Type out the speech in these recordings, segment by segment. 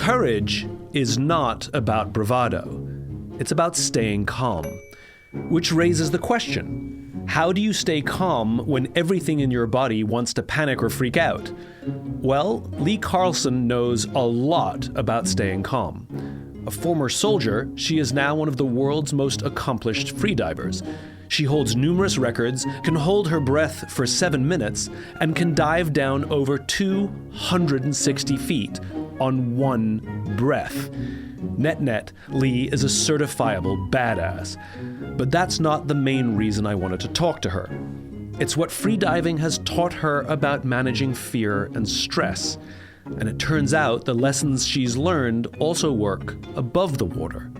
Courage is not about bravado. It's about staying calm, which raises the question, how do you stay calm when everything in your body wants to panic or freak out? Well, Li Karlsen knows a lot about staying calm. A former soldier, she is now one of the world's most accomplished freedivers. She holds numerous records, can hold her breath for 7 minutes, and can dive down over 260 feet on one breath. Net, Li is a certifiable badass. But that's not the main reason I wanted to talk to her. It's what freediving has taught her about managing fear and stress. And it turns out the lessons she's learned also work above the water.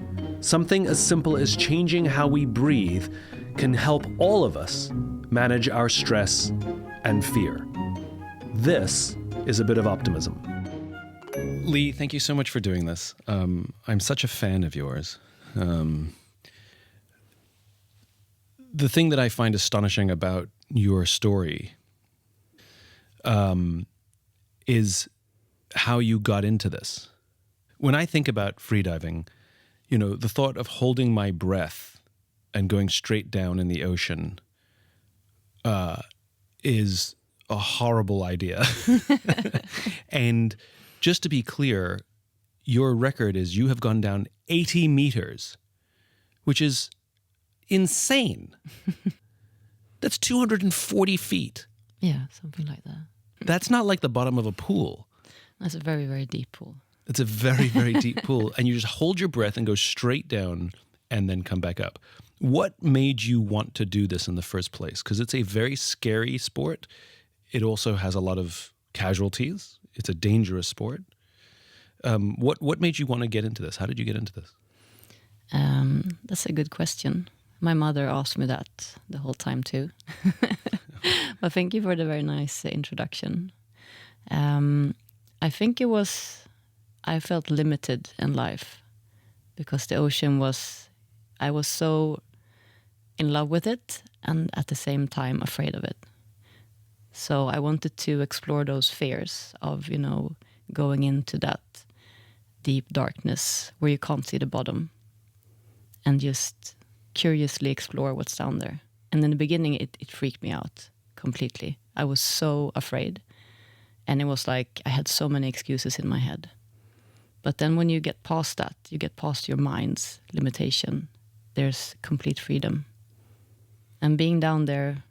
Something as simple as changing how we breathe can help all of us manage our stress and fear. This is A Bit of Optimism. Li, thank you so much for doing this. I'm such a fan of yours. The thing that I find astonishing about your story is how you got into this. When I think about freediving, the thought of holding my breath and going straight down in the ocean is a horrible idea. And just to be clear, your record is you have gone down 80 meters, which is insane. That's 240 feet. Yeah, something like that. That's not like the bottom of a pool. That's a very, very deep pool. It's a very, very deep pool. And you just hold your breath and go straight down and then come back up. What made you want to do this in the first place? Because it's a very scary sport. It also has a lot of casualties. It's a dangerous sport. What made you want to get into this? How did you get into this? That's a good question. My mother asked me that the whole time too. But thank you for the very nice introduction. I think I felt limited in life because the ocean I was so in love with it and at the same time afraid of it. So I wanted to explore those fears of, going into that deep darkness where you can't see the bottom and just curiously explore what's down there. And in the beginning, it freaked me out completely. I was so afraid. And it was like I had so many excuses in my head. But then when you get past that, you get past your mind's limitation, there's complete freedom. And being down there,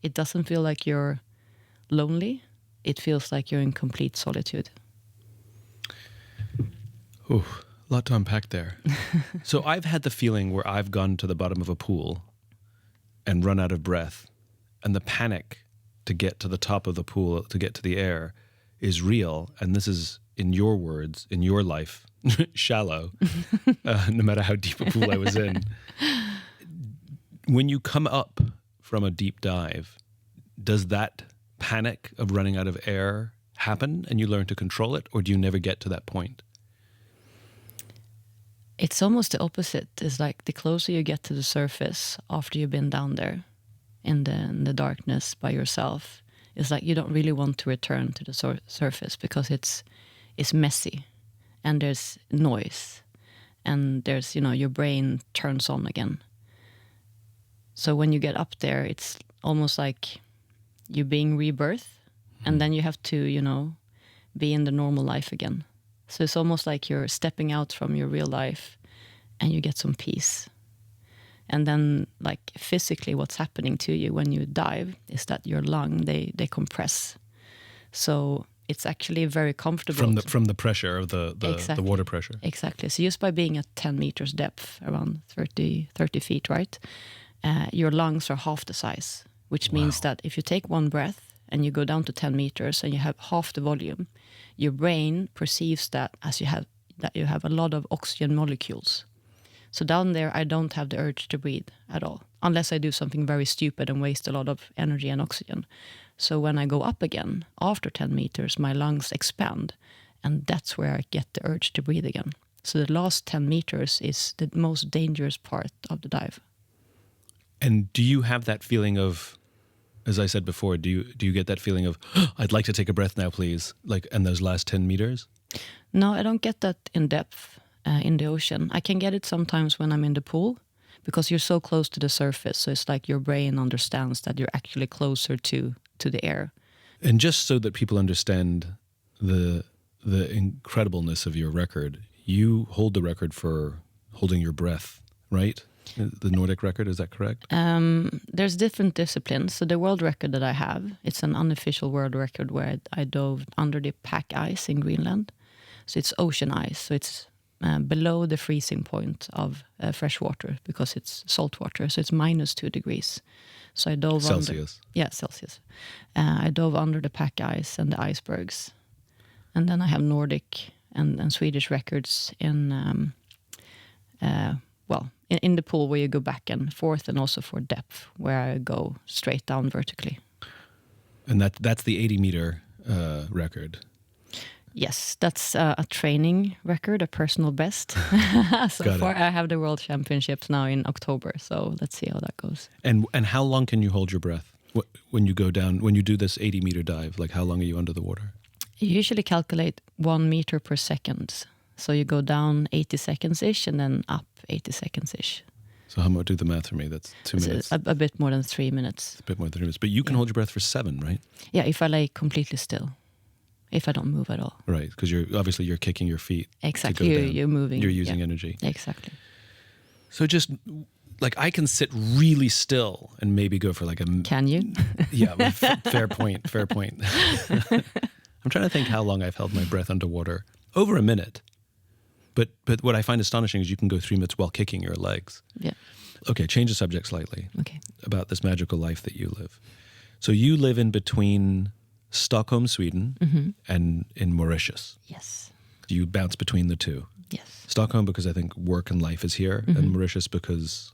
it doesn't feel like you're lonely. It feels like you're in complete solitude. Ooh, a lot to unpack there. So I've had the feeling where I've gone to the bottom of a pool and run out of breath, and the panic to get to the top of the pool, to get to the air, is real. And this is, in your words, in your life, shallow, no matter how deep a pool I was in. When you come up from a deep dive, does that panic of running out of air happen and you learn to control it, or do you never get to that point? It's almost the opposite. It's like the closer you get to the surface after you've been down there in the darkness by yourself, it's like you don't really want to return to the surface because it's messy and there's noise and there's, your brain turns on again. So when you get up there, it's almost like you're being rebirthed and then you have to, be in the normal life again. So it's almost like you're stepping out from your real life and you get some peace. And then, like, physically what's happening to you when you dive is that your lung, they compress. So it's actually very comfortable. From the pressure of the Exactly. The water pressure. Exactly. So just by being at 10 meters depth, around 30 feet, right, your lungs are half the size, which means that if you take one breath and you go down to 10 meters and you have half the volume, your brain perceives that as you have a lot of oxygen molecules. So down there, I don't have the urge to breathe at all, unless I do something very stupid and waste a lot of energy and oxygen. So when I go up again, after 10 meters, my lungs expand, and that's where I get the urge to breathe again. So the last 10 meters is the most dangerous part of the dive. And do you have that feeling of, as I said before, do you get that feeling of, I'd like to take a breath now, please, like in those last 10 meters? No, I don't get that in depth in the ocean. I can get it sometimes when I'm in the pool because you're so close to the surface. So it's like your brain understands that you're actually closer to the air. And just so that people understand the incredibleness of your record, you hold the record for holding your breath, right? The Nordic record, is that correct? There's different disciplines. So the world record that I have, it's an unofficial world record where I dove under the pack ice in Greenland. So it's ocean ice. So it's below the freezing point of fresh water because it's salt water. So it's -2 degrees. So I dove Celsius. Celsius. I dove under the pack ice and the icebergs. And then I have Nordic and Swedish records in in the pool where you go back and forth, and also for depth where I go straight down vertically. And that's the 80-meter record. Yes, that's a training record, a personal best. So far, I have the World Championships now in October, so let's see how that goes. And how long can you hold your breath when you go down, when you do this 80-meter dive? Like, how long are you under the water? You usually calculate 1 meter per second. So you go down 80 seconds-ish and then up 80 seconds-ish. So how much, do the math for me? That's 2 minutes. A bit more than 3 minutes. A bit more than 3 minutes. But you can hold your breath for 7, right? Yeah, if I lay completely still. If I don't move at all. Right, because you're kicking your feet. Exactly, you're moving. You're using energy. Exactly. So just, like, I can sit really still and maybe go for like a... Can you? Yeah, fair point. I'm trying to think how long I've held my breath underwater. Over a minute. But what I find astonishing is you can go 3 minutes while kicking your legs. Yeah. Okay, change the subject slightly. Okay. About this magical life that you live. So you live in between Stockholm, Sweden, and in Mauritius. Yes. You bounce between the two. Yes. Stockholm because I think work and life is here, and Mauritius because...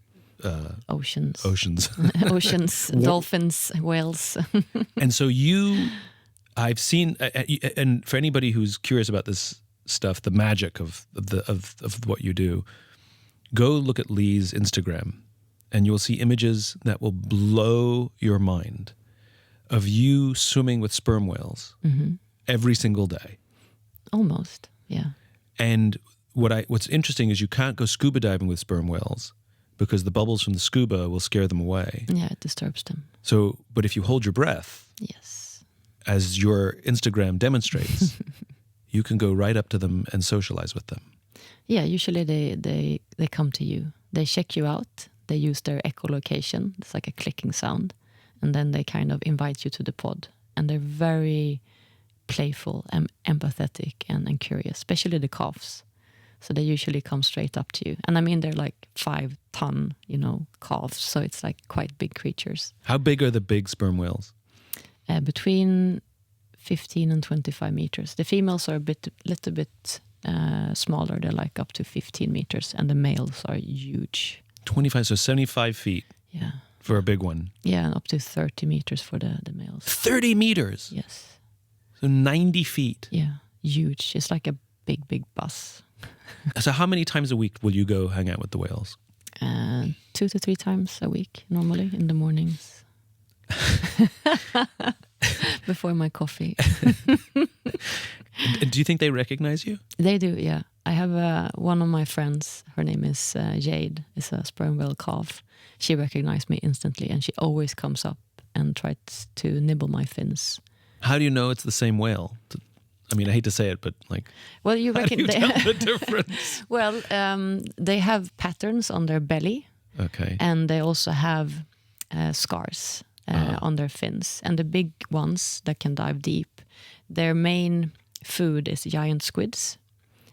Oceans. Oceans, dolphins, whales. And so I've seen, and for anybody who's curious about this stuff, the magic of what you do, go look at Li's Instagram, and you'll see images that will blow your mind of you swimming with sperm whales every single day. Almost, yeah. And what's interesting is you can't go scuba diving with sperm whales because the bubbles from the scuba will scare them away. Yeah, it disturbs them. So, but if you hold your breath, yes, as your Instagram demonstrates, you can go right up to them and socialize with them. Yeah, usually they come to you. They check you out. They use their echolocation. It's like a clicking sound. And then they kind of invite you to the pod. And they're very playful and empathetic and curious, especially the calves. So they usually come straight up to you. And I mean, they're like 5-ton, calves. So it's like quite big creatures. How big are the big sperm whales? Between 15 and 25 meters. The females are a little bit smaller. They're like up to 15 meters. And the males are huge. 25, so 75 feet. Yeah. For a big one. Yeah, and up to 30 meters for the males. 30 meters? Yes. So 90 feet. Yeah, huge. It's like a big bus. So how many times a week will you go hang out with the whales? 2 to 3 times a week, normally, in the mornings. Before my coffee. Do you think they recognize you? They do, yeah. I have one of my friends, her name is Jade, is a sperm whale calf. She recognized me instantly, and she always comes up and tries to nibble my fins. How do you know it's the same whale? I mean, I hate to say it, but like, well, you how do you tell the difference? Well, they have patterns on their belly. Okay. And they also have scars on their fins. And the big ones that can dive deep, their main food is giant squids.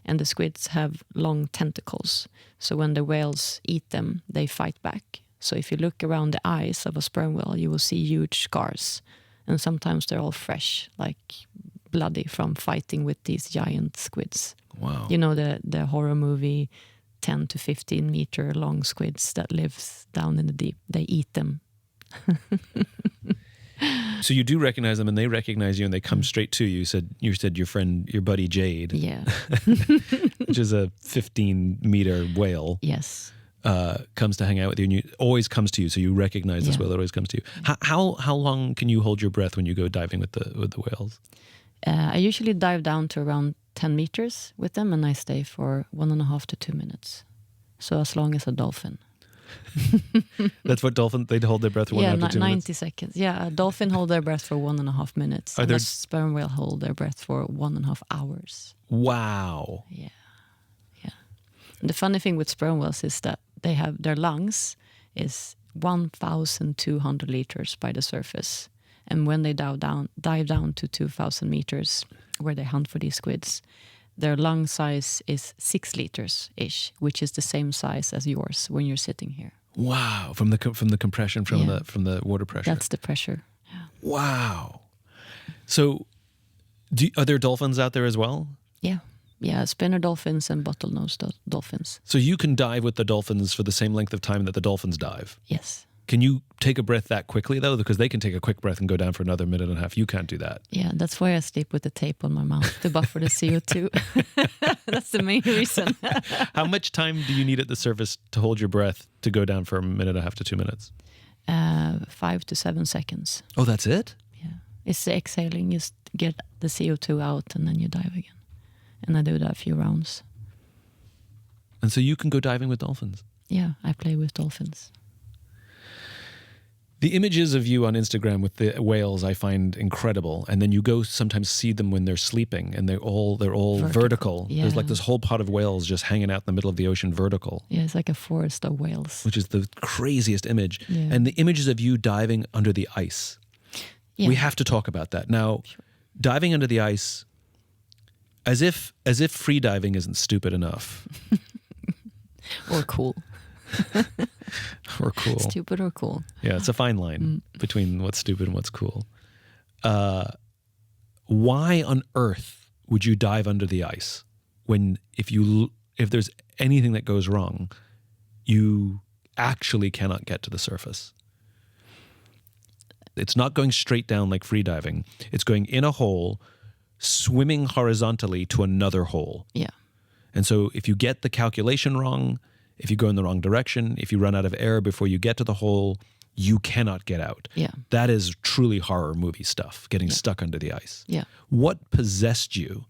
And the squids have long tentacles. So when the whales eat them, they fight back. So if you look around the eyes of a sperm whale, you will see huge scars. And sometimes they're all fresh, like bloody from fighting with these giant squids. Wow. You know the horror movie 10 to 15 meter long squids that lives down in the deep. They eat them. So you do recognize them, and they recognize you, and they come straight to you. You said your buddy Jade, yeah, which is a 15-meter whale. Yes, comes to hang out with you, and always comes to you. So you recognize this whale that always comes to you. How long can you hold your breath when you go diving with the whales? I usually dive down to around 10 meters with them, and I stay for 1.5 to 2 minutes. So as long as a dolphin. That's what dolphins, they hold their breath for 1.5 to 2 minutes? 90 seconds. Yeah, a dolphin hold their breath for 1.5 minutes. And a sperm whale hold their breath for 1.5 hours. Wow. Yeah. And the funny thing with sperm whales is that they have their lungs is 1,200 liters by the surface. And when they dive down to 2,000 meters, where they hunt for these squids, their lung size is 6 liters-ish, which is the same size as yours when you're sitting here. Wow, from the compression from the water pressure. That's the pressure. Yeah. Wow. So, are there dolphins out there as well? Yeah, spinner dolphins and bottlenose dolphins. So you can dive with the dolphins for the same length of time that the dolphins dive? Yes. Can you take a breath that quickly, though? Because they can take a quick breath and go down for another 1.5 minutes. You can't do that. Yeah, that's why I sleep with the tape on my mouth to buffer the CO2. That's the main reason. How much time do you need at the surface to hold your breath to go down for 1.5 to 2 minutes? 5 to 7 seconds. Oh, that's it? Yeah. It's the exhaling, just get the CO2 out and then you dive again. And I do that a few rounds. And so you can go diving with dolphins? Yeah, I play with dolphins. The images of you on Instagram with the whales I find incredible, and then you go sometimes see them when they're sleeping, and they're all vertical. Yeah. There's like this whole pod of whales just hanging out in the middle of the ocean vertical. Yeah, it's like a forest of whales. Which is the craziest image. Yeah. And the images of you diving under the ice. Yeah. We have to talk about that. Now, diving under the ice, as if freediving isn't stupid enough. Or cool. Or cool. Stupid or cool. Yeah, it's a fine line between what's stupid and what's cool. Why on earth would you dive under the ice when if there's anything that goes wrong, you actually cannot get to the surface? It's not going straight down like freediving. It's going in a hole, swimming horizontally to another hole. Yeah. And so if you get the calculation wrong, if you go in the wrong direction, if you run out of air before you get to the hole, you cannot get out. Yeah. That is truly horror movie stuff, getting stuck under the ice. Yeah. What possessed you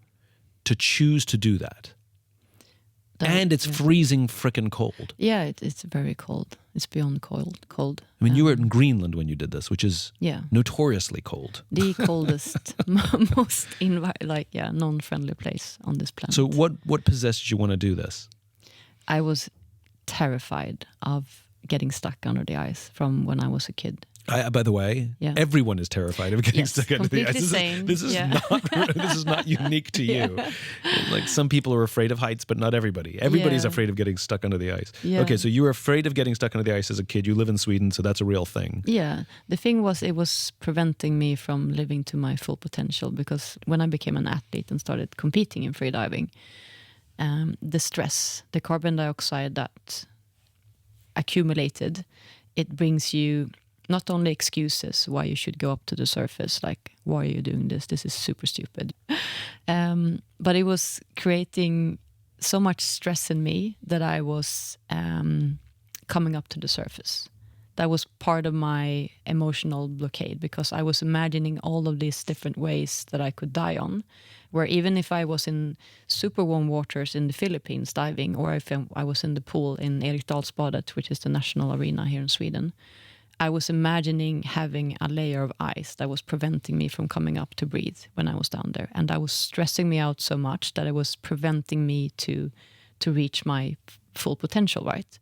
to choose to do that? And it's freezing frickin' cold. Yeah, it's very cold. It's beyond cold. I mean, you were in Greenland when you did this, which is notoriously cold. The coldest, most non-friendly place on this planet. So what possessed you want to do this? I was terrified of getting stuck under the ice from when I was a kid. By the way, everyone is terrified of getting stuck under the ice. This is not unique to you. Like some people are afraid of heights, but not everybody. Everybody's afraid of getting stuck under the ice. Yeah. Okay, so you were afraid of getting stuck under the ice as a kid. You live in Sweden, so that's a real thing. Yeah. The thing was, it was preventing me from living to my full potential, because when I became an athlete and started competing in freediving, the stress, the carbon dioxide that accumulated, it brings you not only excuses why you should go up to the surface, like, why are you doing this? This is super stupid. But it was creating so much stress in me that I was coming up to the surface. That was part of my emotional blockade, because I was imagining all of these different ways that I could die on, where even if I was in super warm waters in the Philippines diving, or if I was in the pool in Eriksdalsbadet, which is the national arena here in Sweden, I was imagining having a layer of ice that was preventing me from coming up to breathe when I was down there. And I was stressing me out so much that it was preventing me to reach my full potential, right?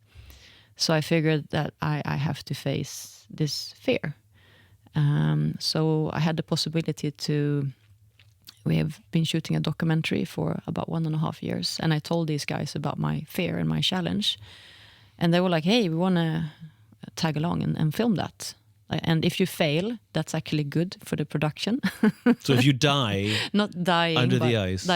So I figured that I have to face this fear. So I had the possibility we have been shooting a documentary for about 1.5 years. And I told these guys about my fear and my challenge. And they were like, hey, we want to tag along and film that. And if you fail, that's actually good for the production. So if you die, not dying under the ice,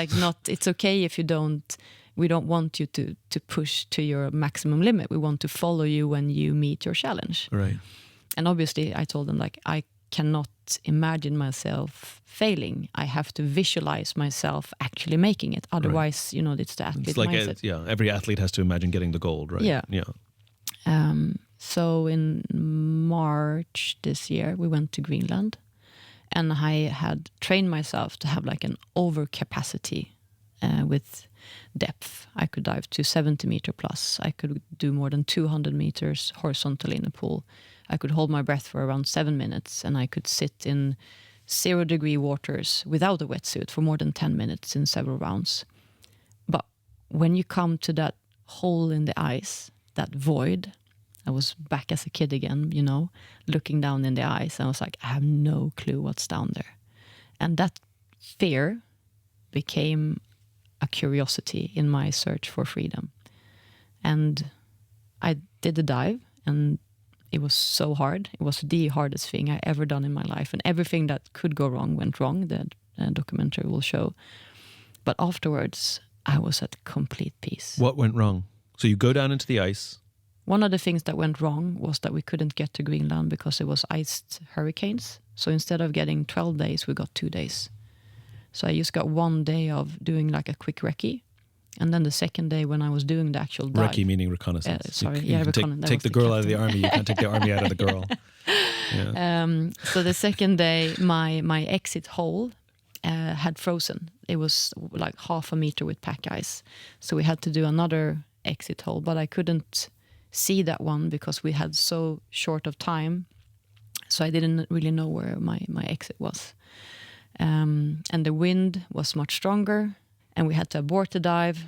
it's okay if you don't. We don't want you to push to your maximum limit. We want to follow you when you meet your challenge. Right. And obviously, I told them, like, I cannot imagine myself failing. I have to visualize myself actually making it. Otherwise, it's the athlete mindset. Every athlete has to imagine getting the gold, right? Yeah. So in March this year, we went to Greenland, And I had trained myself to have like an overcapacity with depth. I could dive to 70 meter plus. I could do more than 200 meters horizontally in a pool. I could hold my breath for around 7 minutes, and I could sit in 0-degree waters without a wetsuit for more than 10 minutes in several rounds. But when you come to that hole in the ice, that void, I was back as a kid again, you know, looking down in the ice. And I was like, I have no clue what's down there. And that fear became a curiosity in my search for freedom. And I did the dive, and it was so hard. It was the hardest thing I ever done in my life. And everything that could go wrong went wrong, the documentary will show. But afterwards, I was at complete peace. What went wrong? So you go down into the ice. One of the things that went wrong was that we couldn't get to Greenland because it was iced hurricanes. So instead of getting 12 days, we got 2 days. So I just got 1 day of doing like a quick recce. And then the second day when I was doing the actual dive. Recce meaning reconnaissance. Reconnaissance. Take the girl out of the army. You can't take the army out of the girl. Yeah. So the second day, my exit hole had frozen. It was like 0.5 meter with pack ice. So we had to do another exit hole, but I couldn't see that one because we had so short of time. So I didn't really know where my exit was. And the wind was much stronger, and we had to abort the dive.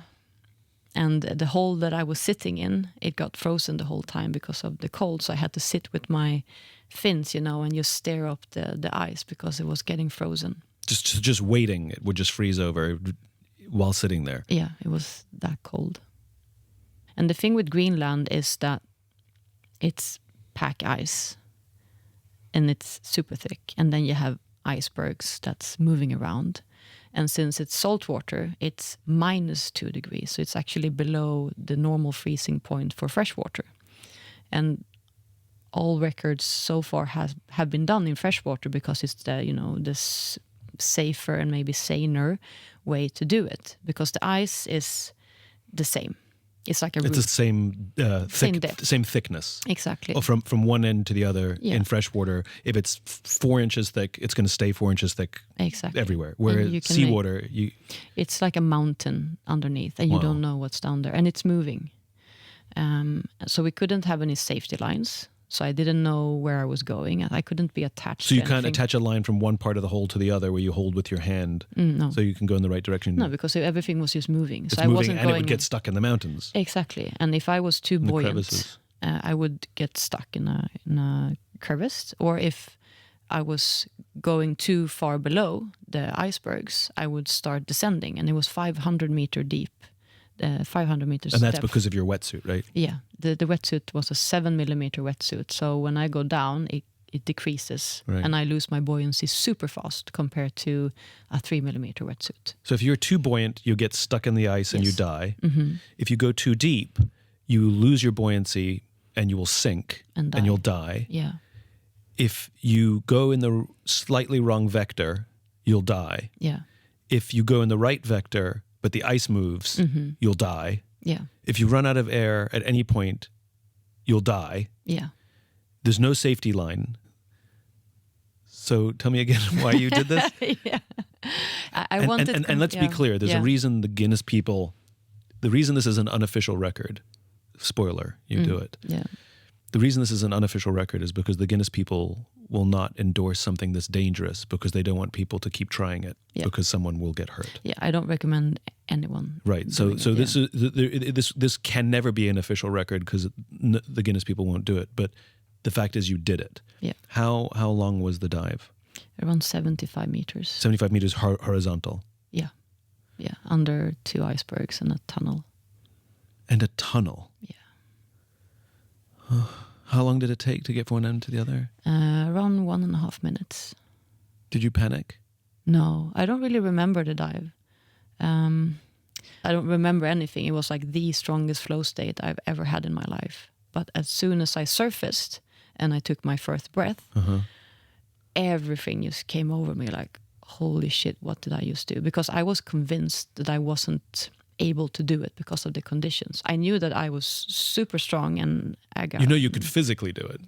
And the hole that I was sitting in, it got frozen the whole time because of the cold. So I had to sit with my fins, you know, and just stare up the ice because it was getting frozen. Just waiting, it would just freeze over while sitting there. Yeah, it was that cold. And the thing with Greenland is that it's pack ice, and it's super thick. And then you have icebergs that's moving around. And since it's salt water, it's -2 degrees. So it's actually below the normal freezing point for fresh water. And all records so far have been done in freshwater because it's this safer and maybe saner way to do it. Because the ice is the same. It's like it's the same same thickness. Exactly. From one end to the other in freshwater. If it's 4 inches thick, it's going to stay 4 inches thick. Exactly. Everywhere. Whereas seawater, it's like a mountain underneath, and you don't know what's down there, and it's moving. So we couldn't have any safety lines. So I didn't know where I was going. I couldn't be attached. So you can't attach a line from one part of the hole to the other where you hold with your hand, no. so you can go in the right direction. No, everything was just moving. It's so moving, I wasn't and it would get stuck in the mountains. Exactly. And if I was too buoyant, I would get stuck in a crevice. Or if I was going too far below the icebergs, I would start descending. And it was 500 meter deep. 500 meters and that's depth. because of your wetsuit, right? Yeah, the wetsuit was a 7mm wetsuit, so when I go down it decreases, right. And I lose my buoyancy super fast compared to a 3mm wetsuit. So if you're too buoyant, you get stuck in the ice and you die. Mm-hmm. If you go too deep, you lose your buoyancy and you will sink and you'll die. Yeah. If you go in the slightly wrong vector, you'll die. Yeah. If you go in the right vector but the ice moves, you'll die. Yeah. If you run out of air at any point, you'll die. Yeah. There's no safety line. So tell me again why you did this. Yeah. I wanted... And let's be clear, there's a reason the Guinness people... The reason this is an unofficial record, spoiler, you do it. Yeah. The reason this is an unofficial record is because the Guinness people will not endorse something this dangerous because they don't want people to keep trying it because someone will get hurt. Yeah, I don't recommend anyone. Right. So this can never be an official record because the Guinness people won't do it. But the fact is, you did it. Yeah. How long was the dive? Around 75 meters. 75 meters horizontal. Yeah. Yeah. Under 2 icebergs and a tunnel. And a tunnel. Yeah. How long did it take to get from one end to the other? Around 1.5 minutes. Did you panic? No, I don't really remember the dive. I don't remember anything. It was like the strongest flow state I've ever had in my life. But as soon as I surfaced and I took my first breath, everything just came over me like, holy shit, what did I just do? Because I was convinced that I wasn't able to do it because of the conditions. I knew that I was super strong and agile. You know you could physically do it.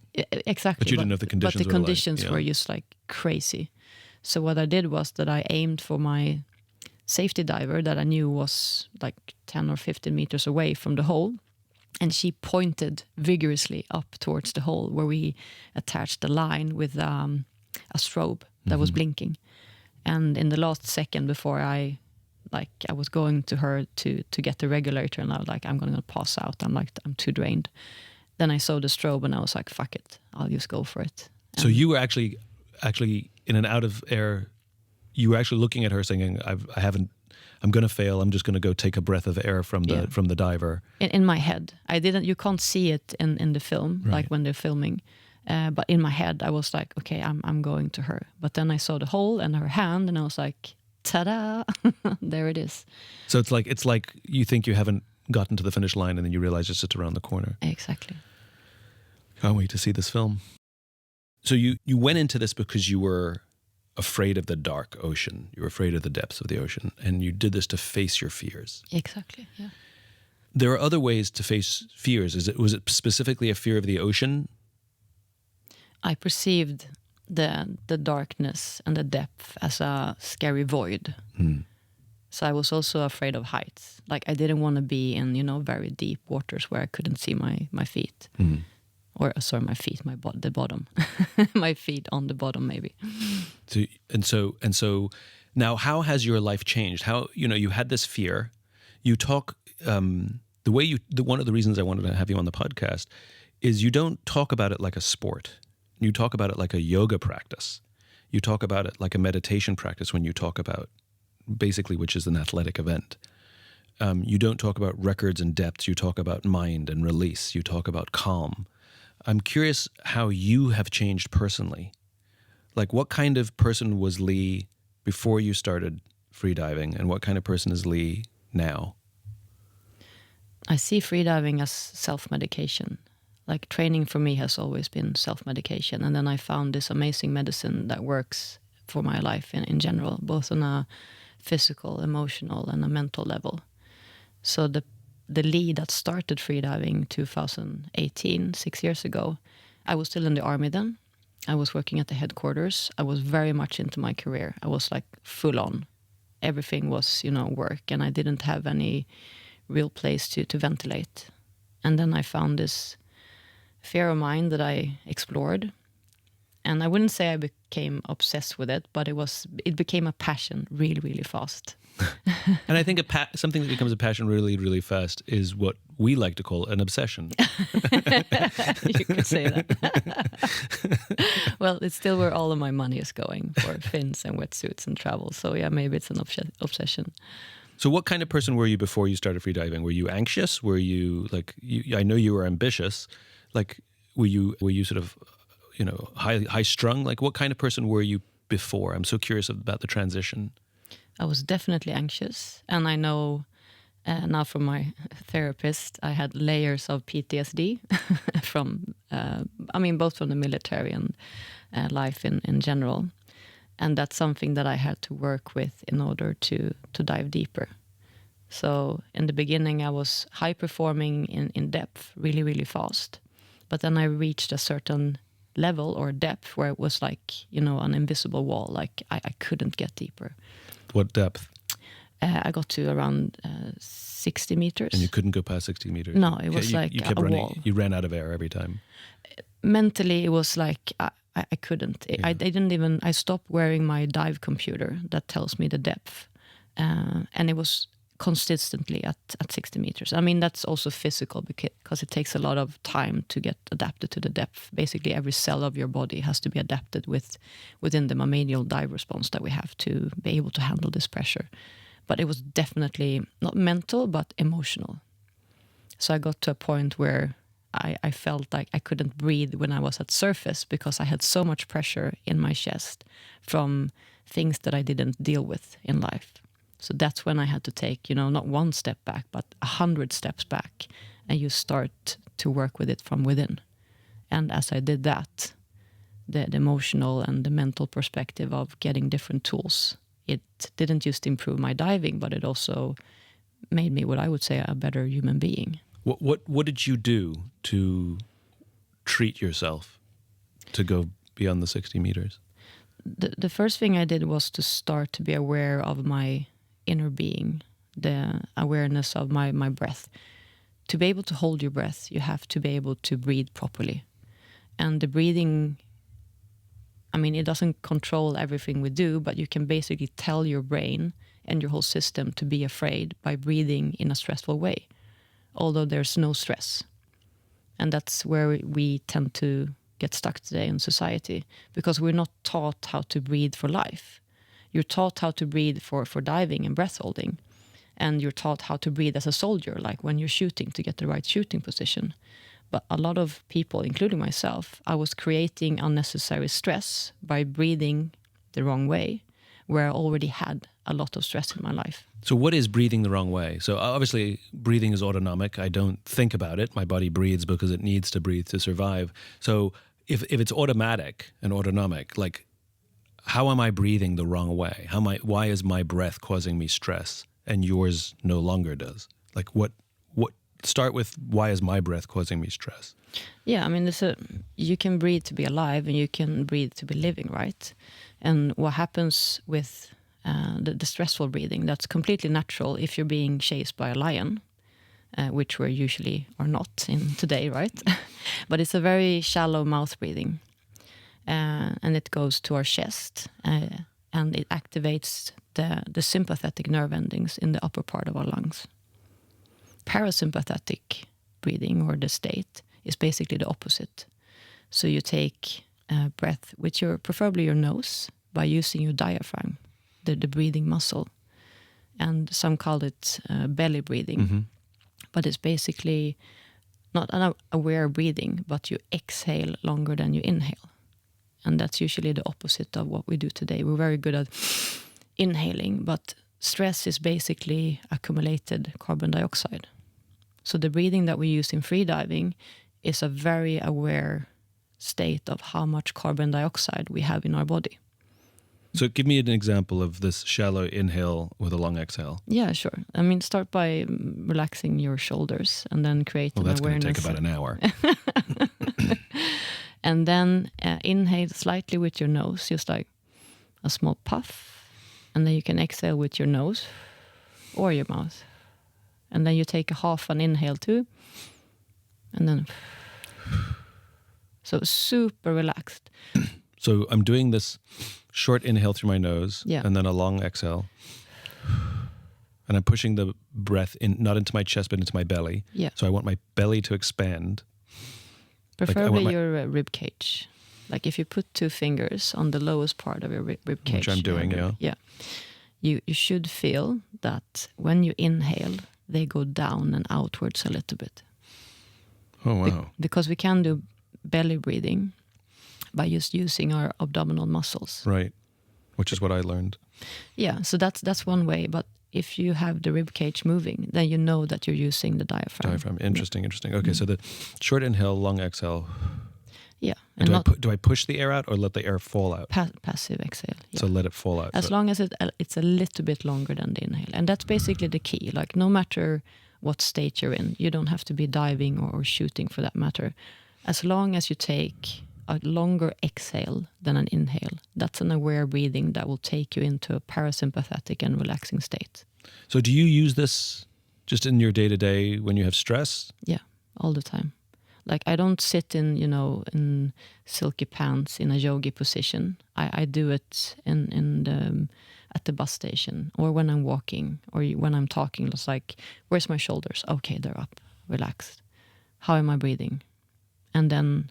Exactly. But you didn't know if the conditions were But the conditions were just like crazy. So what I did was that I aimed for my safety diver that I knew was like 10 or 15 meters away from the hole. And she pointed vigorously up towards the hole where we attached the line with a strobe that was blinking. And in the last second before I was going to her to get the regulator, and I was like, I'm going to pass out. I'm too drained. Then I saw the strobe and I was like, fuck it, I'll just go for it. And so you were actually in and out of air. You were actually looking at her saying, I'm going to fail. I'm just going to go take a breath of air from the diver. In my head, you can't see it in the film, right. like when they're filming. But in my head, I was like, okay, I'm going to her. But then I saw the hole and her hand, and I was like, ta-da, there it is. So it's like you think you haven't gotten to the finish line, and then you realize it's just around the corner. Exactly. Can't wait to see this film. So you went into this because you were afraid of the dark ocean. You were afraid of the depths of the ocean, and you did this to face your fears. Exactly, yeah. There are other ways to face fears. Was it specifically a fear of the ocean? I perceived the darkness and the depth as a scary void. So I was also afraid of heights. Like I didn't want to be in, very deep waters where I couldn't see my feet. Or sorry, my feet, the bottom. My feet on the bottom, maybe. So now, how has your life changed? How you had this fear. You talk one of the reasons I wanted to have you on the podcast is you don't talk about it like a sport. You talk about it like a yoga practice. You talk about it like a meditation practice when you talk about basically, which is an athletic event. You don't talk about records and depths. You talk about mind and release. You talk about calm. I'm curious how you have changed personally. Like, what kind of person was Li before you started freediving, and what kind of person is Li now? I see freediving as self-medication. Like, training for me has always been self-medication. And then I found this amazing medicine that works for my life in general, both on a physical, emotional, and a mental level. So the Li that started freediving 2018, 6 years ago, I was still in the army then. I was working at the headquarters. I was very much into my career. I was like full on. Everything was, work, and I didn't have any real place to ventilate. And then I found this fear of mine that I explored. And I wouldn't say I became obsessed with it, but it became a passion really, really fast. And I think something that becomes a passion really, really fast is what we like to call an obsession. You could say that. Well, it's still where all of my money is going, for fins and wetsuits and travel. So yeah, maybe it's an obsession. So what kind of person were you before you started freediving? Were you anxious? Were you I know you were ambitious. Like, were you sort of, high strung? Like, what kind of person were you before? I'm so curious about the transition. I was definitely anxious, and I know now from my therapist, I had layers of PTSD from, both from the military and life in general. And that's something that I had to work with in order to dive deeper. So in the beginning, I was high performing in depth really, really fast. But then I reached a certain level or depth where it was like, an invisible wall. Like I couldn't get deeper. What depth? I got to around 60 meters. And you couldn't go past 60 meters? No, it was you kept a running, wall. You ran out of air every time? Mentally, it was like I couldn't. Yeah. I stopped wearing my dive computer that tells me the depth. And it was consistently at 60 meters. That's also physical because it takes a lot of time to get adapted to the depth. Basically, every cell of your body has to be adapted within the mammalian dive response that we have to be able to handle this pressure. But it was definitely not mental, but emotional. So I got to a point where I felt like I couldn't breathe when I was at surface because I had so much pressure in my chest from things that I didn't deal with in life. So that's when I had to take, not one step back, but 100 steps back, and you start to work with it from within. And as I did that, the emotional and the mental perspective of getting different tools, it didn't just improve my diving, but it also made me what I would say a better human being. What did you do to treat yourself to go beyond the 60 meters? the first thing I did was to start to be aware of my inner being, the awareness of my breath. To be able to hold your breath, you have to be able to breathe properly. And the breathing, I mean, it doesn't control everything we do, but you can basically tell your brain and your whole system to be afraid by breathing in a stressful way, although there's no stress. And that's where we tend to get stuck today in society, because we're not taught how to breathe for life. You're taught how to breathe for diving and breath holding. And you're taught how to breathe as a soldier, like when you're shooting, to get the right shooting position. But a lot of people, including myself, I was creating unnecessary stress by breathing the wrong way, where I already had a lot of stress in my life. So what is breathing the wrong way? So obviously breathing is autonomic. I don't think about it. My body breathes because it needs to breathe to survive. So if it's automatic and autonomic, like, how am I breathing the wrong way? Why is my breath causing me stress and yours no longer does? Like, what start with, why is my breath causing me stress? Yeah, I mean, you can breathe to be alive and you can breathe to be living, right? And what happens with the stressful breathing, that's completely natural if you're being chased by a lion, which we usually are not in today, right? But it's a very shallow mouth breathing. And it goes to our chest, and it activates the sympathetic nerve endings in the upper part of our lungs. Parasympathetic breathing, or the state, is basically the opposite. So you take breath with preferably your nose, by using your diaphragm, the breathing muscle. And some call it belly breathing. Mm-hmm. But it's basically not an aware breathing, but you exhale longer than you inhale. And that's usually the opposite of what we do today. We're very good at inhaling, but stress is basically accumulated carbon dioxide. So the breathing that we use in freediving is a very aware state of how much carbon dioxide we have in our body. So give me an example of this shallow inhale with a long exhale. Yeah, sure. I mean, start by relaxing your shoulders and then create an awareness. Well, that's going to take about an hour. And then inhale slightly with your nose, just like a small puff. And then you can exhale with your nose or your mouth. And then you take a half an inhale too. And then, so super relaxed. So I'm doing this short inhale through my nose, yeah, and then a long exhale. And I'm pushing the breath in, not into my chest, but into my belly. Yeah. So I want my belly to expand. Preferably your rib cage. Like if you put 2 fingers on the lowest part of your rib cage. Which I'm doing, yeah. Yeah. You should feel that when you inhale, they go down and outwards a little bit. Oh, wow. Because we can do belly breathing by just using our abdominal muscles. Right. Which is what I learned. Yeah, so that's one way. But if you have the rib cage moving, then you know that you're using the diaphragm. Diaphragm. Interesting. Okay, so the short inhale, long exhale. Yeah. And do I push the air out or let the air fall out? Passive exhale. Yeah. So let it fall out. As long as it's a little bit longer than the inhale. And that's basically the key. Like no matter what state you're in, you don't have to be diving or shooting for that matter. As long as you take a longer exhale than an inhale, that's an aware breathing that will take you into a parasympathetic and relaxing state. So do you use this just in your day-to-day when you have stress? Yeah, all the time. Like I don't sit in silky pants in a yogi position. I do it at the bus station or when I'm walking or when I'm talking. It's like, where's my shoulders? Okay, they're up, relaxed. How am I breathing? And then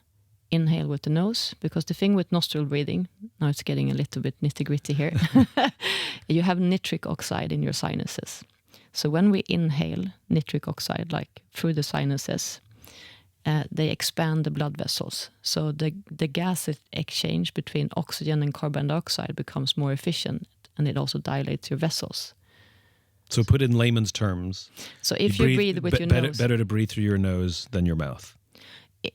inhale with the nose, because the thing with nostril breathing, now it's getting a little bit nitty-gritty here, you have nitric oxide in your sinuses. So when we inhale nitric oxide, like through the sinuses, they expand the blood vessels. So the gas exchange between oxygen and carbon dioxide becomes more efficient, and it also dilates your vessels. So put in layman's terms. So if you breathe with your nose... Better to breathe through your nose than your mouth.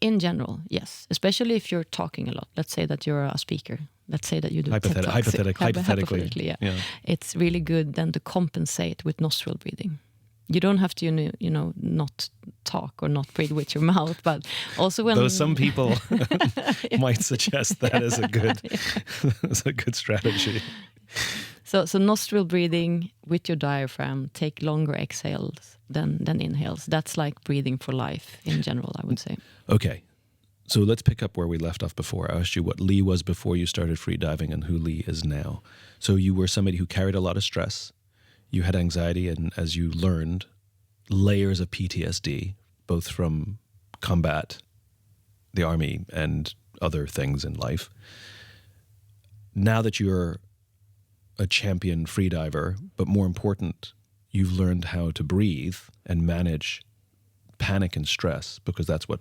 In general, yes. Especially if you're talking a lot. Let's say that you're a speaker. Let's say that you do hypothetically, yeah. It's really good then to compensate with nostril breathing. You don't have to, not talk or not breathe with your mouth, but also when... Though some people might suggest that is a good strategy. So nostril breathing with your diaphragm, take longer exhales than inhales. That's like breathing for life in general, I would say. Okay. So let's pick up where we left off before. I asked you what Li was before you started freediving and who Li is now. So you were somebody who carried a lot of stress. You had anxiety, and as you learned, layers of PTSD, both from combat, the army, and other things in life. Now that you're a champion freediver, but more important, you've learned how to breathe and manage panic and stress, because that's what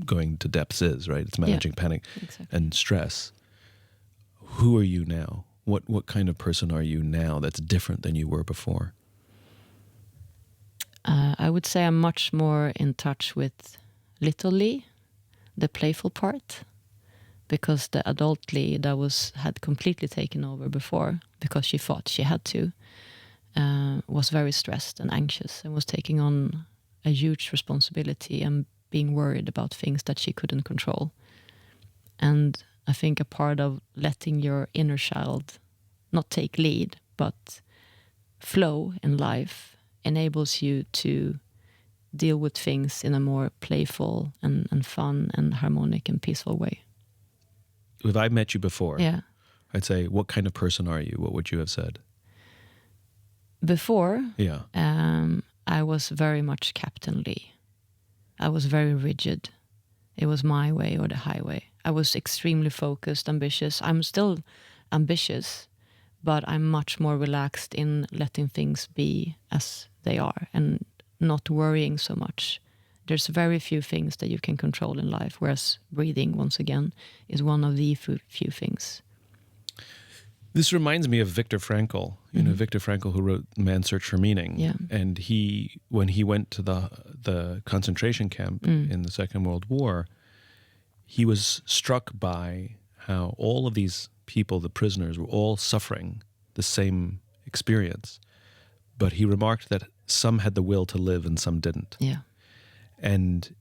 going to depths is, right? It's managing panic and stress. Who are you now? What kind of person are you now that's different than you were before? I would say I'm much more in touch with little Li, the playful part, because the adult Li that had completely taken over before, because she thought she had to, was very stressed and anxious and was taking on a huge responsibility and being worried about things that she couldn't control. And I think a part of letting your inner child not take lead, but flow in life enables you to deal with things in a more playful and fun and harmonic and peaceful way. If I met you before, yeah, I'd say, what kind of person are you? What would you have said? Before, yeah, I was very much Captain Li. I was very rigid. It was my way or the highway. I was extremely focused, ambitious. I'm still ambitious, but I'm much more relaxed in letting things be as they are and not worrying so much. There's very few things that you can control in life, whereas breathing, once again, is one of the few things. This reminds me of Viktor Frankl. You know, Viktor Frankl, who wrote Man's Search for Meaning. Yeah. And when he went to the concentration camp in the Second World War, he was struck by how all of these people, the prisoners, were all suffering the same experience. But he remarked that some had the will to live and some didn't. Yeah. And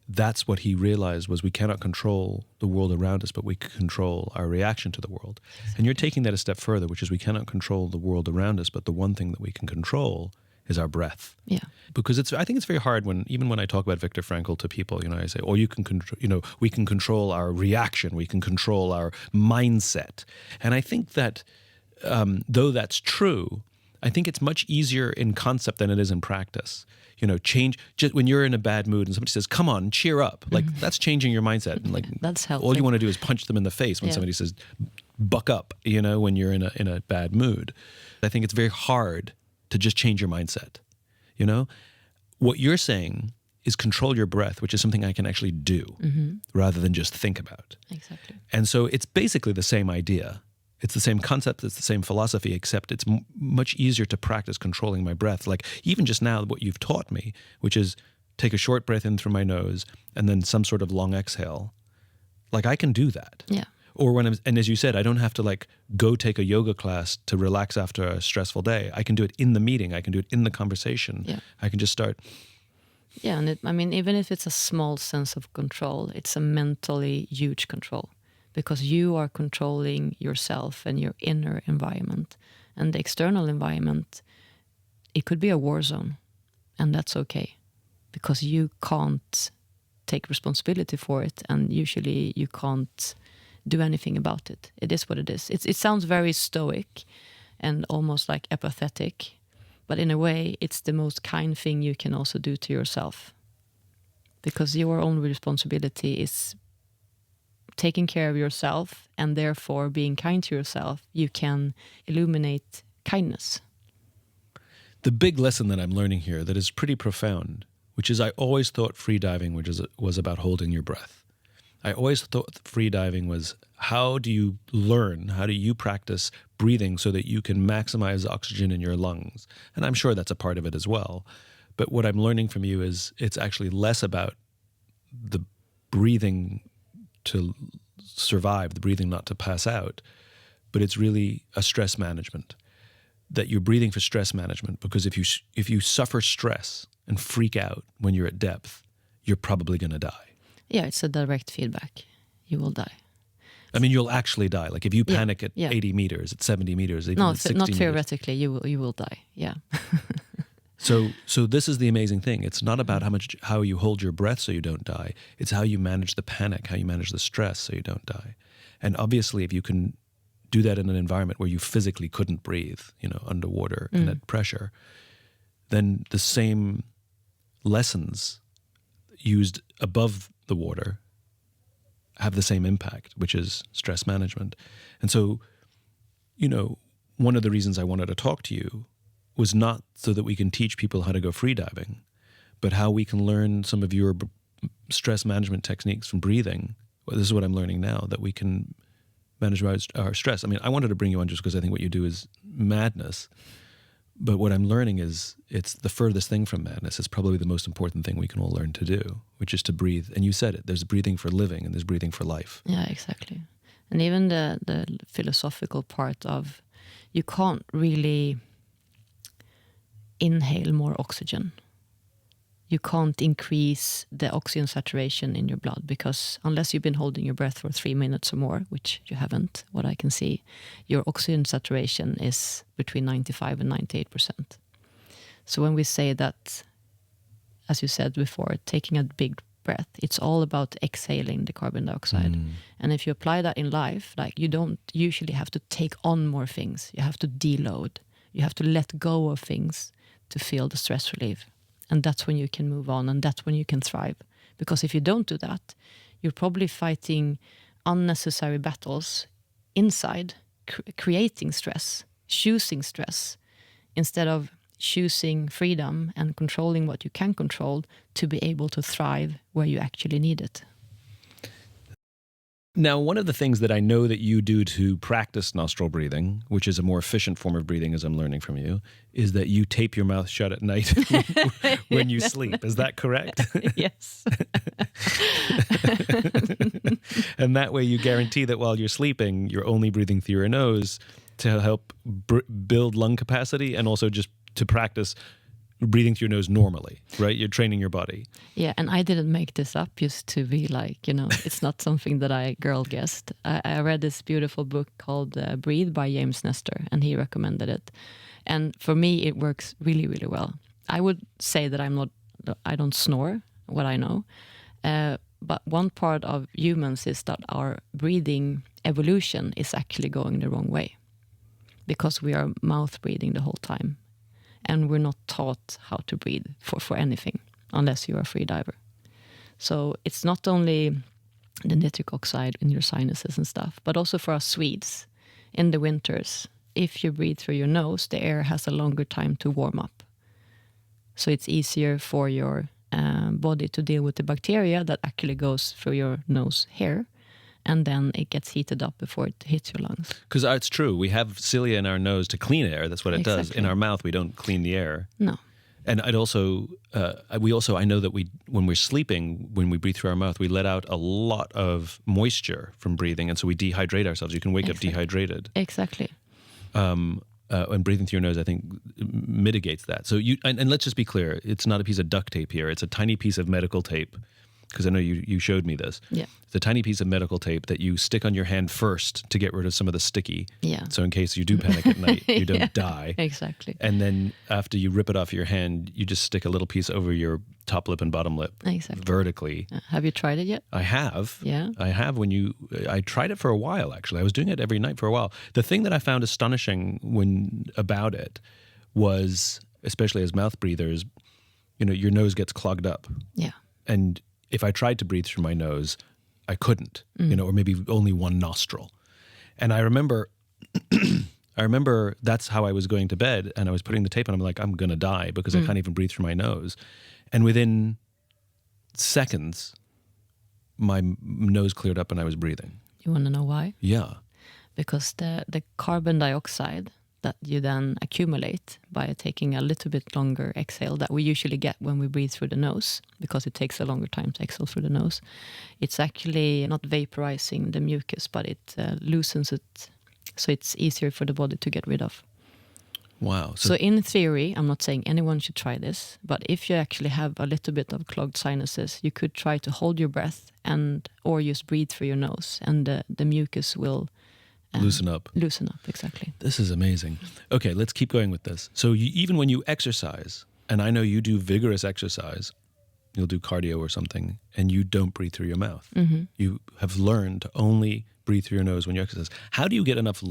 that's what he realized was we cannot control the world around us, but we can control our reaction to the world. Exactly. And you're taking that a step further, which is we cannot control the world around us, but the one thing that we can control is our breath. Yeah. Because I think it's very hard even when I talk about Viktor Frankl to people, I say, we can control our reaction, we can control our mindset. And I think that though that's true, I think it's much easier in concept than it is in practice. Change, just when you're in a bad mood and somebody says, come on, cheer up. Like, that's changing your mindset. And that's helpful. All you want to do is punch them in the face when somebody says, buck up, when you're in a bad mood. I think it's very hard to just change your mindset. What you're saying is control your breath, which is something I can actually do rather than just think about. Exactly. And so it's basically the same idea. It's the same concept, it's the same philosophy, except it's much easier to practice controlling my breath. Like even just now, what you've taught me, which is take a short breath in through my nose and then some sort of long exhale. Like I can do that. Yeah. Or and as you said, I don't have to go take a yoga class to relax after a stressful day. I can do it in the meeting. I can do it in the conversation. Yeah. I can just start. Yeah, and even if it's a small sense of control, it's a mentally huge control. Because you are controlling yourself and your inner environment. And the external environment, it could be a war zone. And that's okay. Because you can't take responsibility for it. And usually you can't do anything about it. It is what it is. It sounds very stoic and almost like apathetic. But in a way, it's the most kind thing you can also do to yourself. Because your own responsibility is taking care of yourself, and therefore being kind to yourself, you can illuminate kindness. The big lesson that I'm learning here that is pretty profound, which is I always thought freediving was about holding your breath. I always thought freediving was how do you practice breathing so that you can maximize oxygen in your lungs? And I'm sure that's a part of it as well. But what I'm learning from you is it's actually less about the breathing to survive, the breathing not to pass out, but it's really a stress management. that you're breathing for stress management, because if you suffer stress and freak out when you're at depth, you're probably going to die. Yeah, it's a direct feedback. You will die. I mean, you'll actually die. Like if you panic at yeah. 80 meters, at 70 meters, even at 60 not meters. theoretically, you will die. Yeah. So this is the amazing thing. It's not about how you hold your breath so you don't die. It's how you manage the panic, how you manage the stress so you don't die. And obviously, if you can do that in an environment where you physically couldn't breathe, underwater and at pressure, then the same lessons used above the water have the same impact, which is stress management. And so, one of the reasons I wanted to talk to you was not so that we can teach people how to go freediving, but how we can learn some of your stress management techniques from breathing. Well, this is what I'm learning now, that we can manage our stress. I mean, I wanted to bring you on just because I think what you do is madness. But what I'm learning is it's the furthest thing from madness. It's probably the most important thing we can all learn to do, which is to breathe. And you said it, there's breathing for living and there's breathing for life. Yeah, exactly. And even the philosophical part of you can't really inhale more oxygen. You can't increase the oxygen saturation in your blood, because unless you've been holding your breath for 3 minutes or more, which you haven't, what I can see, your oxygen saturation is between 95 and 98%. So when we say that, as you said before, taking a big breath, it's all about exhaling the carbon dioxide. And if you apply that in life, like, you don't usually have to take on more things. You have to deload. You have to let go of things to feel the stress relief. And that's when you can move on, and that's when you can thrive. Because if you don't do that, you're probably fighting unnecessary battles inside, creating stress, choosing stress, instead of choosing freedom and controlling what you can control to be able to thrive where you actually need it. Now, one of the things that I know that you do to practice nostril breathing, which is a more efficient form of breathing as I'm learning from you, is that you tape your mouth shut at night when you sleep. Is that correct? Yes. And that way you guarantee that while you're sleeping, you're only breathing through your nose to help build lung capacity, and also just to practice breathing through your nose normally, right? You're training your body. Yeah, and I didn't make this up just to be like, it's not something that I girl guessed. I read this beautiful book called Breathe by James Nestor, and he recommended it. And for me, it works really, really well. I would say that I don't snore, what I know. But one part of humans is that our breathing evolution is actually going the wrong way, because we are mouth breathing the whole time. And we're not taught how to breathe for anything, unless you're a freediver. So it's not only the nitric oxide in your sinuses and stuff, but also for us Swedes, in the winters, if you breathe through your nose, the air has a longer time to warm up. So it's easier for your body to deal with the bacteria that actually goes through your nose hair, and then it gets heated up before it hits your lungs. Because it's true, we have cilia in our nose to clean air. That's what it does. In our mouth, we don't clean the air. No. And I know that when we're sleeping, when we breathe through our mouth, we let out a lot of moisture from breathing, and so we dehydrate ourselves. You can wake up dehydrated. Exactly. And breathing through your nose, I think, mitigates that. So and let's just be clear, it's not a piece of duct tape here. It's a tiny piece of medical tape, because I know you showed me this. Yeah. It's a tiny piece of medical tape that you stick on your hand first to get rid of some of the sticky. Yeah. So in case you do panic at night, you don't die. Exactly. And then after you rip it off your hand, you just stick a little piece over your top lip and bottom lip. Exactly. Vertically. Have you tried it yet? I have. Yeah. I have. I tried it for a while, actually. I was doing it every night for a while. The thing that I found astonishing about it was, especially as mouth breathers, your nose gets clogged up. Yeah. And if I tried to breathe through my nose, I couldn't, or maybe only one nostril. And I remember that's how I was going to bed, and I was putting the tape on. I'm like, I'm going to die because I can't even breathe through my nose. And within seconds, my nose cleared up and I was breathing. You want to know why? Yeah. Because the carbon dioxide that you then accumulate by taking a little bit longer exhale that we usually get when we breathe through the nose, because it takes a longer time to exhale through the nose, it's actually not vaporizing the mucus, but it loosens it, so it's easier for the body to get rid of. Wow. So in theory, I'm not saying anyone should try this, but if you actually have a little bit of clogged sinuses, you could try to hold your breath or just breathe through your nose, and the mucus will loosen up. Loosen up, exactly. This is amazing. Okay, let's keep going with this. So even when you exercise, and I know you do vigorous exercise, you'll do cardio or something, and you don't breathe through your mouth. Mm-hmm. You have learned to only breathe through your nose when you exercise. How do you get enough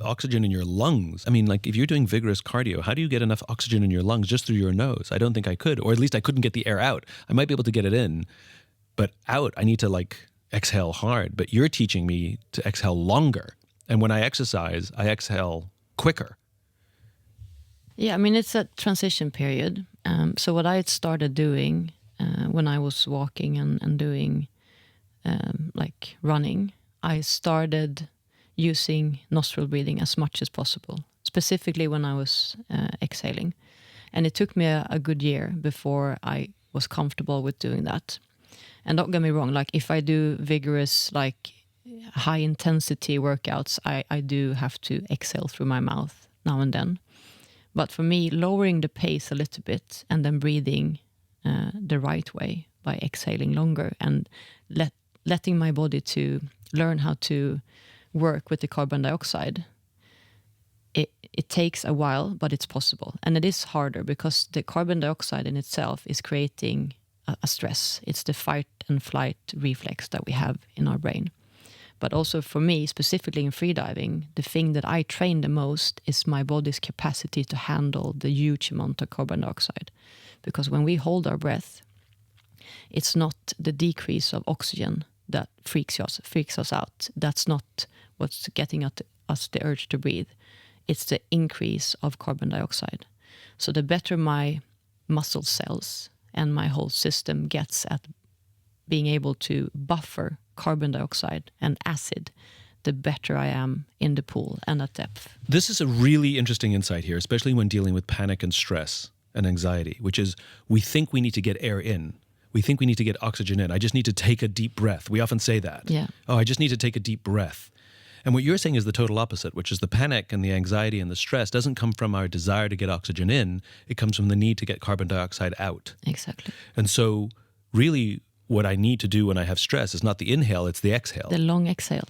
oxygen in your lungs? I mean, like if you're doing vigorous cardio, how do you get enough oxygen in your lungs just through your nose? I don't think I could, or at least I couldn't get the air out. I might be able to get it in, but out, I need to like exhale hard. But you're teaching me to exhale longer. And when I exercise, I exhale quicker. Yeah, I mean, it's a transition period. So what I had started doing when I was walking and doing like running, I started using nostril breathing as much as possible, specifically when I was exhaling. And it took me a good year before I was comfortable with doing that. And don't get me wrong, like if I do vigorous, like high intensity workouts, I do have to exhale through my mouth now and then. But for me, lowering the pace a little bit and then breathing the right way by exhaling longer and letting my body to learn how to work with the carbon dioxide, it takes a while, but it's possible. And it is harder because the carbon dioxide in itself is creating a stress. It's the fight and flight reflex that we have in our brain. But also for me, specifically in freediving, the thing that I train the most is my body's capacity to handle the huge amount of carbon dioxide. Because when we hold our breath, it's not the decrease of oxygen that freaks us out. That's not what's getting us the urge to breathe. It's the increase of carbon dioxide. So the better my muscle cells and my whole system gets at being able to buffer carbon dioxide and acid, the better I am in the pool and at depth. This is a really interesting insight here, especially when dealing with panic and stress and anxiety, which is we think we need to get air in. We think we need to get oxygen in. I just need to take a deep breath. We often say that. Yeah. Oh, I just need to take a deep breath. And what you're saying is the total opposite, which is the panic and the anxiety and the stress doesn't come from our desire to get oxygen in. It comes from the need to get carbon dioxide out. Exactly. And so really what I need to do when I have stress is not the inhale, it's the exhale. The long exhale.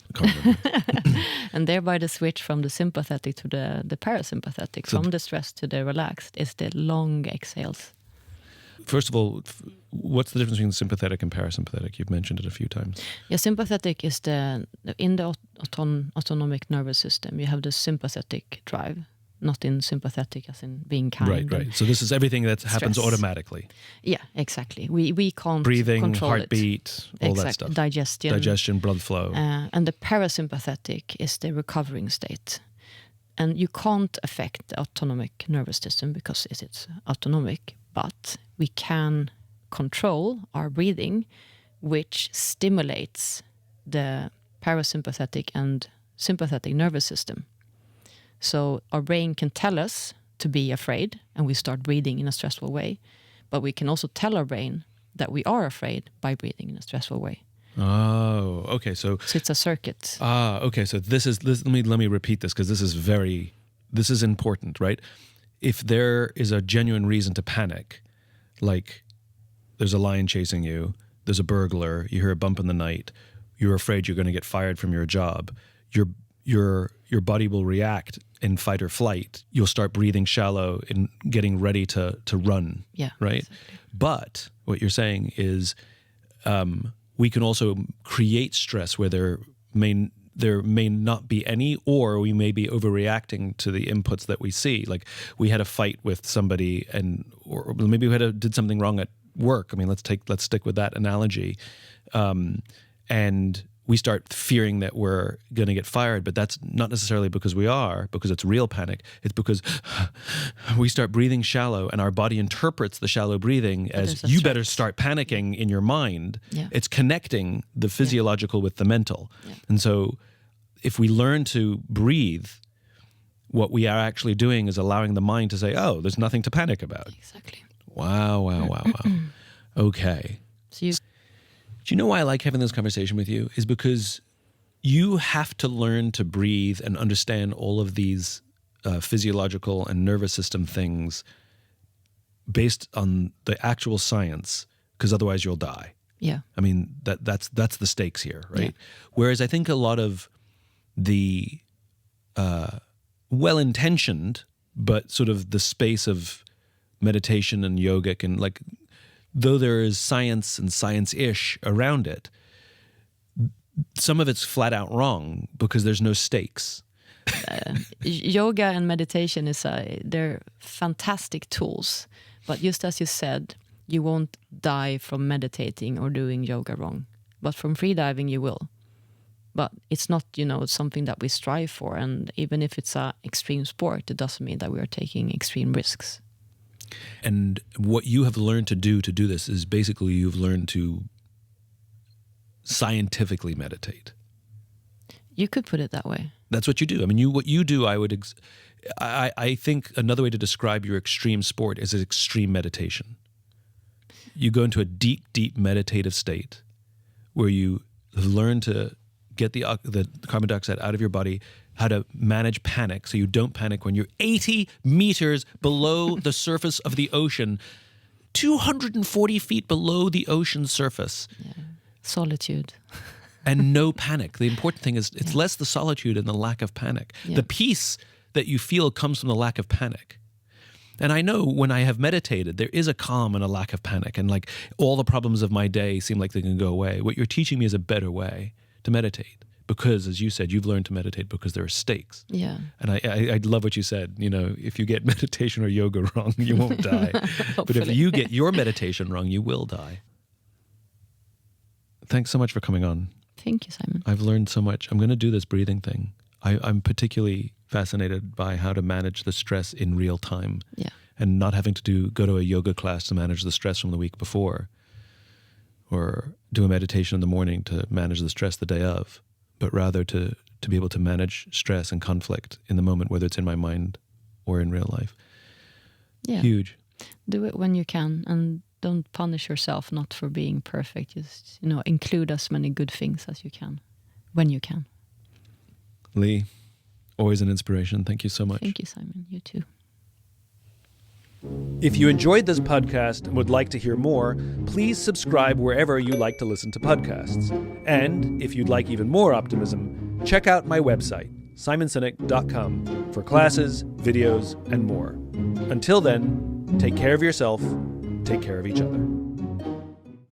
And thereby the switch from the sympathetic to the parasympathetic, so from the stress to the relaxed, is the long exhales. First of all, what's the difference between sympathetic and parasympathetic? You've mentioned it a few times. Yeah, sympathetic is in the autonomic nervous system. You have the sympathetic drive, not in sympathetic as in being kind. Right. So this is everything that happens automatically. Yeah, exactly. We can't breathing, control heartbeat, all that stuff. Digestion, blood flow. And the parasympathetic is the recovering state. And you can't affect the autonomic nervous system because it's autonomic, but we can control our breathing, which stimulates the parasympathetic and sympathetic nervous system. So our brain can tell us to be afraid, and we start breathing in a stressful way. But we can also tell our brain that we are afraid by breathing in a stressful way. Oh, okay. So it's a circuit. Okay. So this. Let me repeat this because this is important, right? If there is a genuine reason to panic, like there's a lion chasing you, there's a burglar, you hear a bump in the night, you're afraid you're going to get fired from your job, your body will react in fight or flight. You'll start breathing shallow and getting ready to run. Yeah. Right? Exactly. But what you're saying is we can also create stress where there may not be any, or we may be overreacting to the inputs that we see. Like we had a fight with somebody, or maybe we did something wrong at work. I mean, let's stick with that analogy, and we start fearing that we're going to get fired, but that's not necessarily because it's real panic. It's because we start breathing shallow and our body interprets the shallow breathing as you better start panicking in your mind. Yeah. It's connecting the physiological with the mental. Yeah. And so if we learn to breathe, what we are actually doing is allowing the mind to say, oh, there's nothing to panic about. Exactly. Wow. Okay. So do you know why I like having this conversation with you? Is because you have to learn to breathe and understand all of these physiological and nervous system things based on the actual science, because otherwise you'll die. Yeah. I mean, that's the stakes here, right? Yeah. Whereas I think a lot of the well-intentioned, but sort of the space of meditation and yogic, and like, though there is science and science-ish around it, some of it's flat out wrong because there's no stakes. Yoga and meditation they're fantastic tools, but just as you said, you won't die from meditating or doing yoga wrong, but from freediving you will. But it's not, something that we strive for, and even if it's an extreme sport, it doesn't mean that we are taking extreme risks. And what you have learned to do this is basically you've learned to scientifically meditate. You could put it that way. That's what you do. I mean, what you do, I think another way to describe your extreme sport is extreme meditation. You go into a deep, deep meditative state where you have learned to get the carbon dioxide out of your body, how to manage panic so you don't panic when you're 80 meters below the surface of the ocean, 240 feet below the ocean surface. Yeah. Solitude. And no panic. The important thing is it's less the solitude and the lack of panic. Yeah. The peace that you feel comes from the lack of panic. And I know when I have meditated, there is a calm and a lack of panic, and like all the problems of my day seem like they can go away. What you're teaching me is a better way to meditate, because, as you said, you've learned to meditate because there are stakes. Yeah. And I love what you said. If you get meditation or yoga wrong, you won't die. But if you get your meditation wrong, you will die. Thanks so much for coming on. Thank you, Simon. I've learned so much. I'm going to do this breathing thing. I'm particularly fascinated by how to manage the stress in real time. Yeah. And not having to go to a yoga class to manage the stress from the week before, or do a meditation in the morning to manage the stress the day of, but rather to be able to manage stress and conflict in the moment, whether it's in my mind or in real life. Yeah. Huge. Do it when you can, and don't punish yourself not for being perfect. Just, include as many good things as you can, when you can. Li, always an inspiration. Thank you so much. Thank you, Simon. You too. If you enjoyed this podcast and would like to hear more, please subscribe wherever you like to listen to podcasts. And if you'd like even more optimism, check out my website, simonsinek.com, for classes, videos, and more. Until then, take care of yourself, take care of each other.